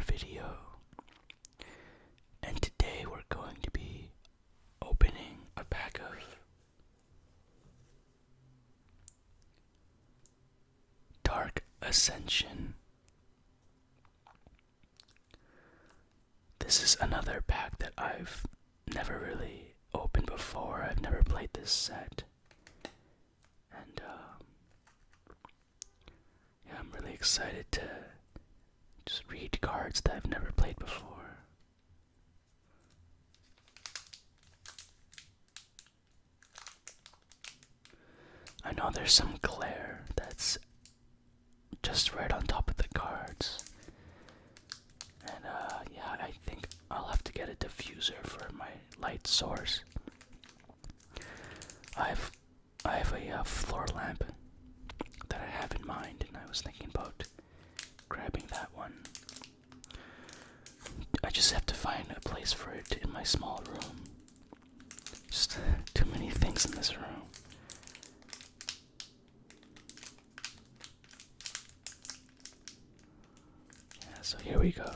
video, and today we're going to be opening a pack of Dark Ascension. This is another pack that I've never really opened before. I've never played this set, and I'm really excited to just read cards that I've never played before. I know there's some glare that's just right on top of the cards, and I think I'll have to get a diffuser for my light source. I have a floor lamp that I have in mind, and I was thinking about grabbing that one. I just have to find a place for it in my small room. Just too many things in this room. Yeah, so here we go.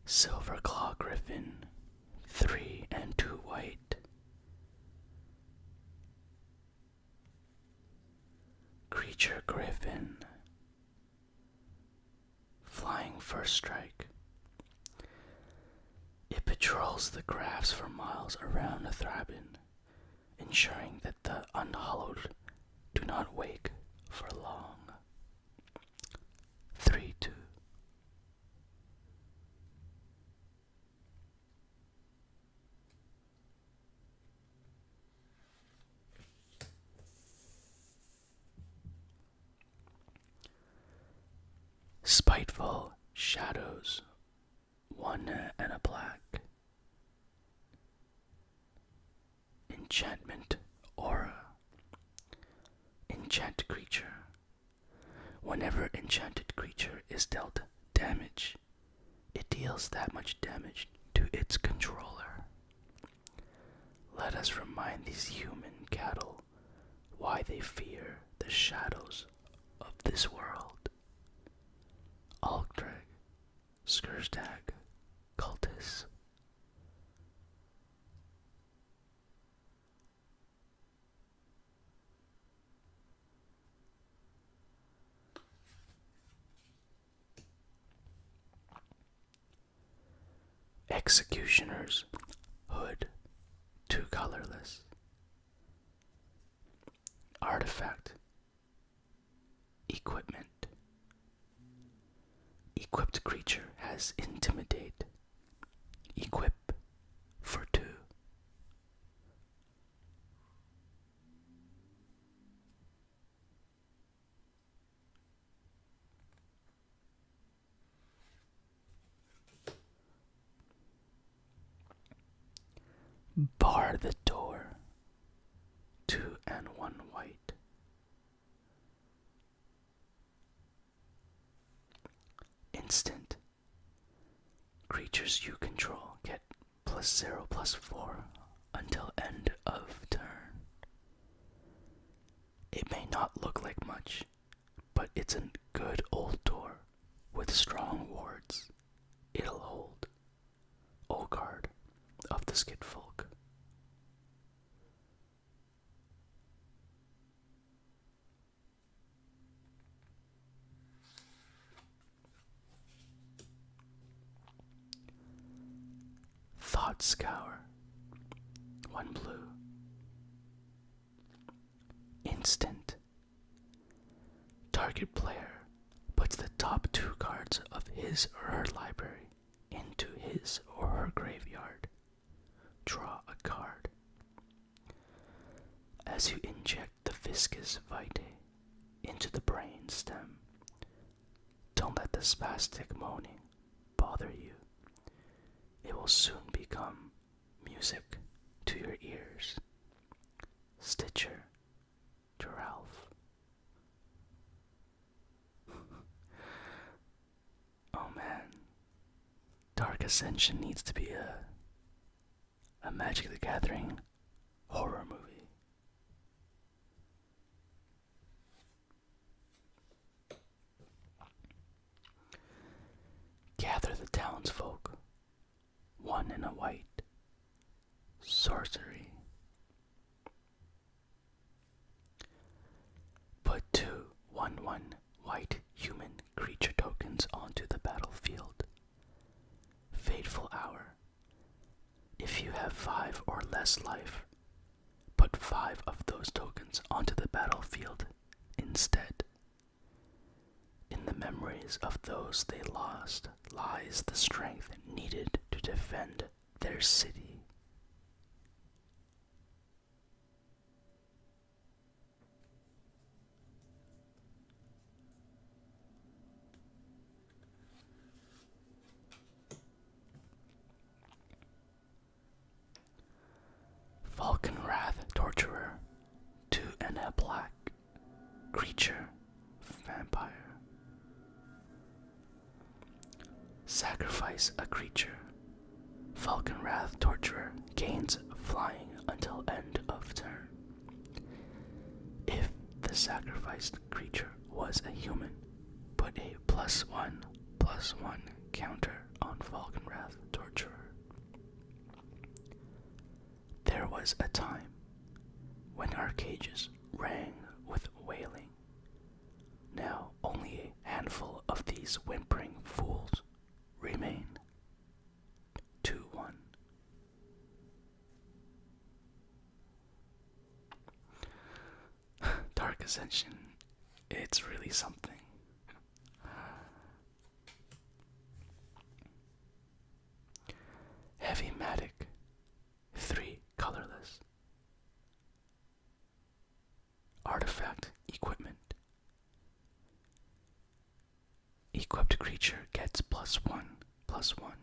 Silver Claw Griffin, 3 and 2 white. Creature Griffin, flying first strike. It patrols the grass for miles around a Thrabin, ensuring that the unhallowed do not wake for long. 3/2. Spiteful Shadows, 1 and a black. Enchantment Aura. Enchant creature. Whenever enchanted creature is dealt damage, it deals that much damage to its controller. Let us remind these human cattle why they fear the shadows of this world. Algdrag, Skursdag, Cultist. Executioner's Hood, 2 colorless. Artifact. Equipment. Equipped creature has Intimidate. Equip for 2. Bar the Door, 2 and 1 white. Instant. Creatures you control get +0/+4 until end of turn. It may not look like much, but it's a good old door with strong wards. It'll hold. Ogard of the Skidfolk. hot scour, 1 blue. Instant. Target player puts the top 2 cards of his or her library into his or her graveyard. Draw a card. As you inject the viscous vitae into the brain stem, don't let the spastic moaning bother you. It will soon become music to your ears. Stitcher to Ralph. Oh man, Dark Ascension needs to be a Magic the Gathering horror movie. Gather the townsfolk, 1 in a white. Sorcery. Put 2 1/1 white human creature tokens onto the battlefield. Fateful Hour. If you have 5 or less life, put 5 of those tokens onto the battlefield instead. In the memories of those they lost lies the strength needed to defend their city. Falcon Wrath Torturer, 2 and a black. Creature, vampire. Sacrifice a creature. Falcon Wrath Torturer gains flying until end of turn. If the sacrificed creature was a human, put a +1/+1 counter on Falcon Wrath Torturer. There was a time when our cages rang with wailing. Now only a handful of these whimpering fools remain. 2/1. Dark Ascension, it's really something. Heavy Matic, 3 colorless. Artifact equipment. Equipped creature gets +1/+1.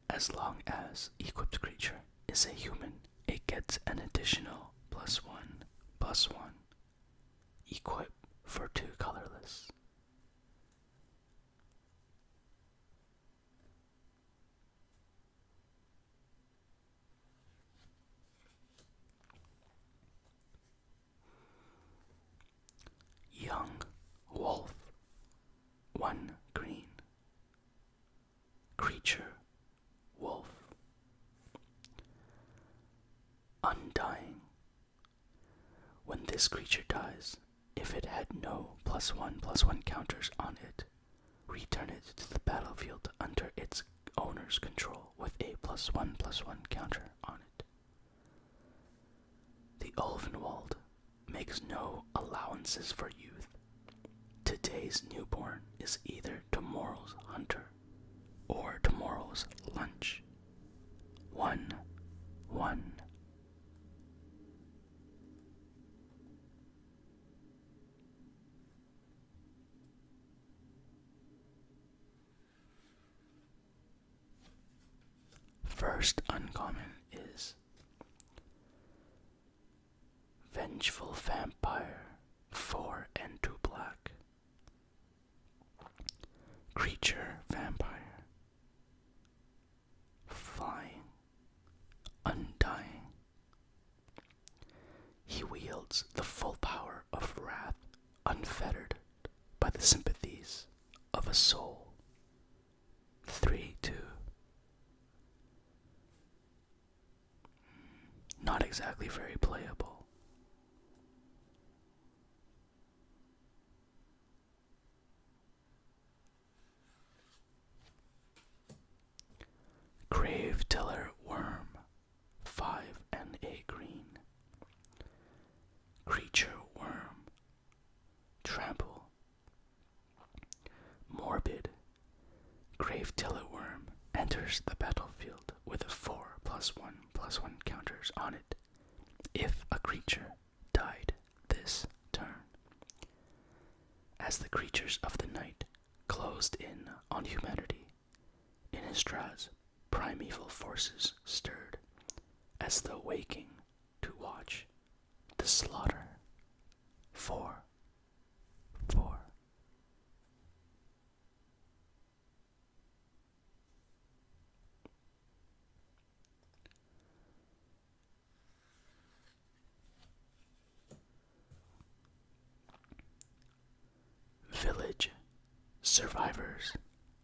As long as equipped creature is a human, it gets an additional +1/+1. Equip for 2 colorless. Young Wolf, 1 green. Creature, wolf. Undying. When this creature dies, if it had no +1/+1 counters on it, return it to the battlefield under its owner's control with a +1/+1 counter on it. The Ulvenwald makes no allowances for youth. Today's newborn is either tomorrow's hunter or tomorrow's lunch. 1/1. First uncommon is Vengeful Vampire, 4 and 2 black. Creature Vampire. Flying. Undying. He wields the full power of wrath, unfettered by the sympathies of a soul. 3/2. Not exactly very playable. Grave Tiller. creature worm. Trample. Morbid. Grave tiller worm enters the battlefield with a 4+1/+1 counters on it if a creature died this turn. As the creatures of the night closed in on humanity, Innistrah's primeval forces stirred, as though waking to watch the slaughter. 4/4. Village survivors.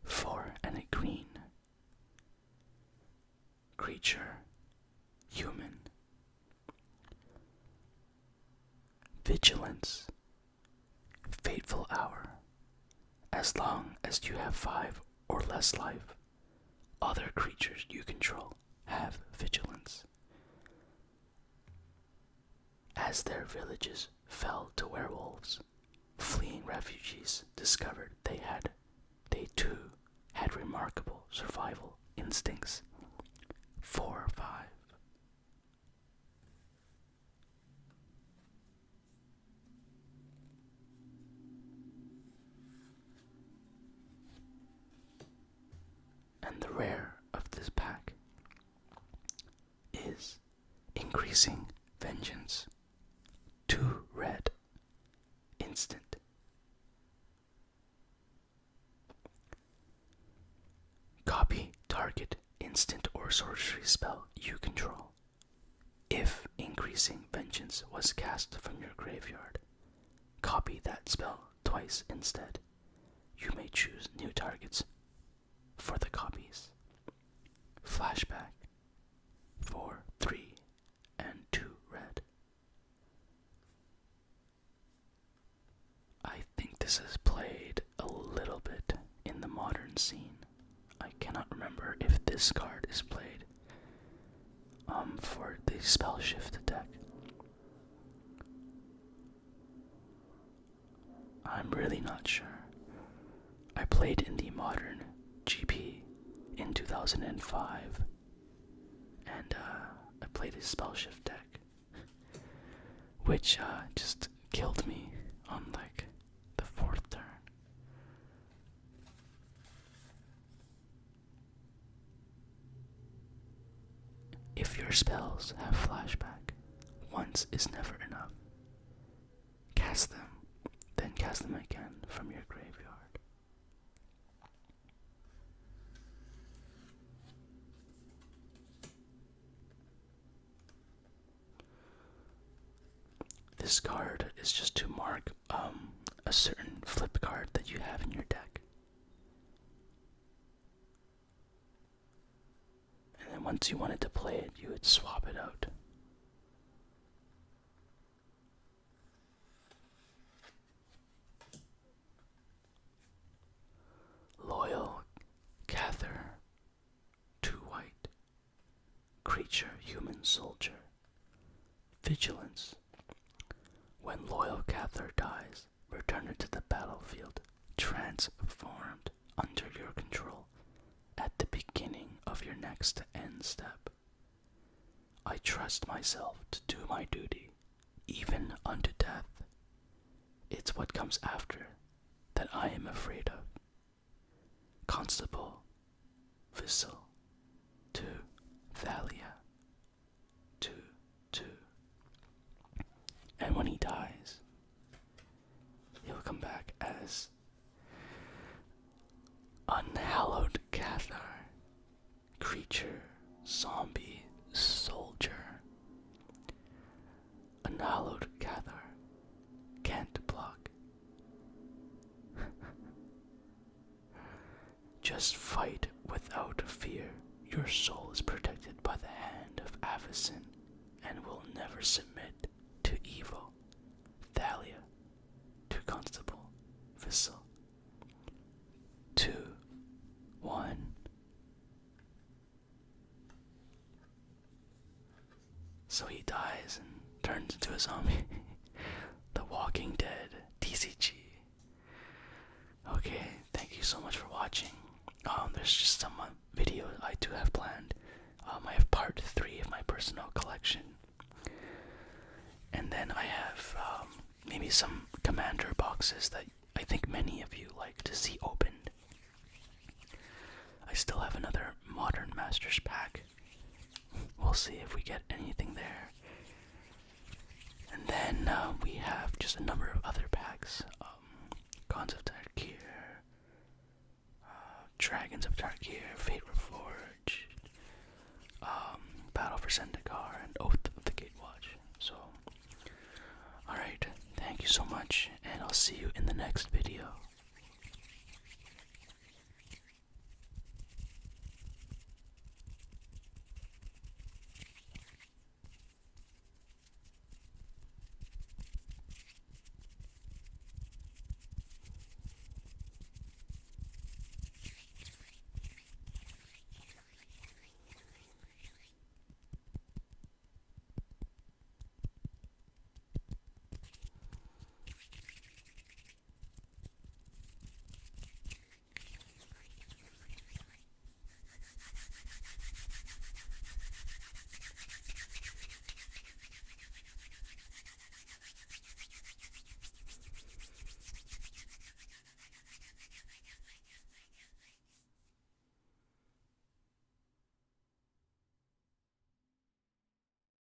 4 and a green. Creature human. Vigilance. Fateful hour. As long as you have 5 or less life, other creatures you control have vigilance. As their villages fell to werewolves, fleeing refugees discovered they too had remarkable survival instincts. 4/5. And the rare of this pack is Increasing Vengeance. 2 red. Instant. Copy target instant or sorcery spell you control. If Increasing Vengeance was cast from your graveyard, copy that spell twice instead. You may choose new targets for the copies. Flashback. 4, 3, and 2 red. I think this is played a little bit in the modern scene. I cannot remember if this card is played for the spell shift deck. I'm really not sure. I played in the modern GP in 2005, and I played a spell shift deck, which just killed me on like the 4th turn. If your spells have flashback, once is never enough. Cast them, then cast them again from your graveyard. This card is just to mark a certain flip card that you have in your deck. And then once you wanted to play it, you would swap it out. Loyal Cather. 2 white. Creature human soldier. Vigilance. When Loyal Cather dies, return it to the battlefield, transformed under your control, at the beginning of your next end step. I trust myself to do my duty, even unto death. It's what comes after that I am afraid of. Constable, Vissel, 2, Thalia, 2, 2. And when he dies, he'll come back as Unhallowed Cathar, creature, zombie, soldier. Unhallowed Cathar can't block. Just fight without fear. Your soul is protected by the hand of Avacyn and will never submit to evil. Thalia, 2 Constable, Vissel, 2, 1. So he dies and turns into a zombie. so much for watching. There's just some videos I do have planned. I have part 3 of my personal collection. And then I have maybe some Commander boxes that I think many of you like to see opened. I still have another Modern Masters pack. We'll see if we get anything there. And then we have just a number of other packs. Cons of Tarkir, Dragons of Tarkir, Fate Reforged, Battle for Zendikar, and Oath of the Gatewatch. So, alright, thank you so much, and I'll see you in the next video.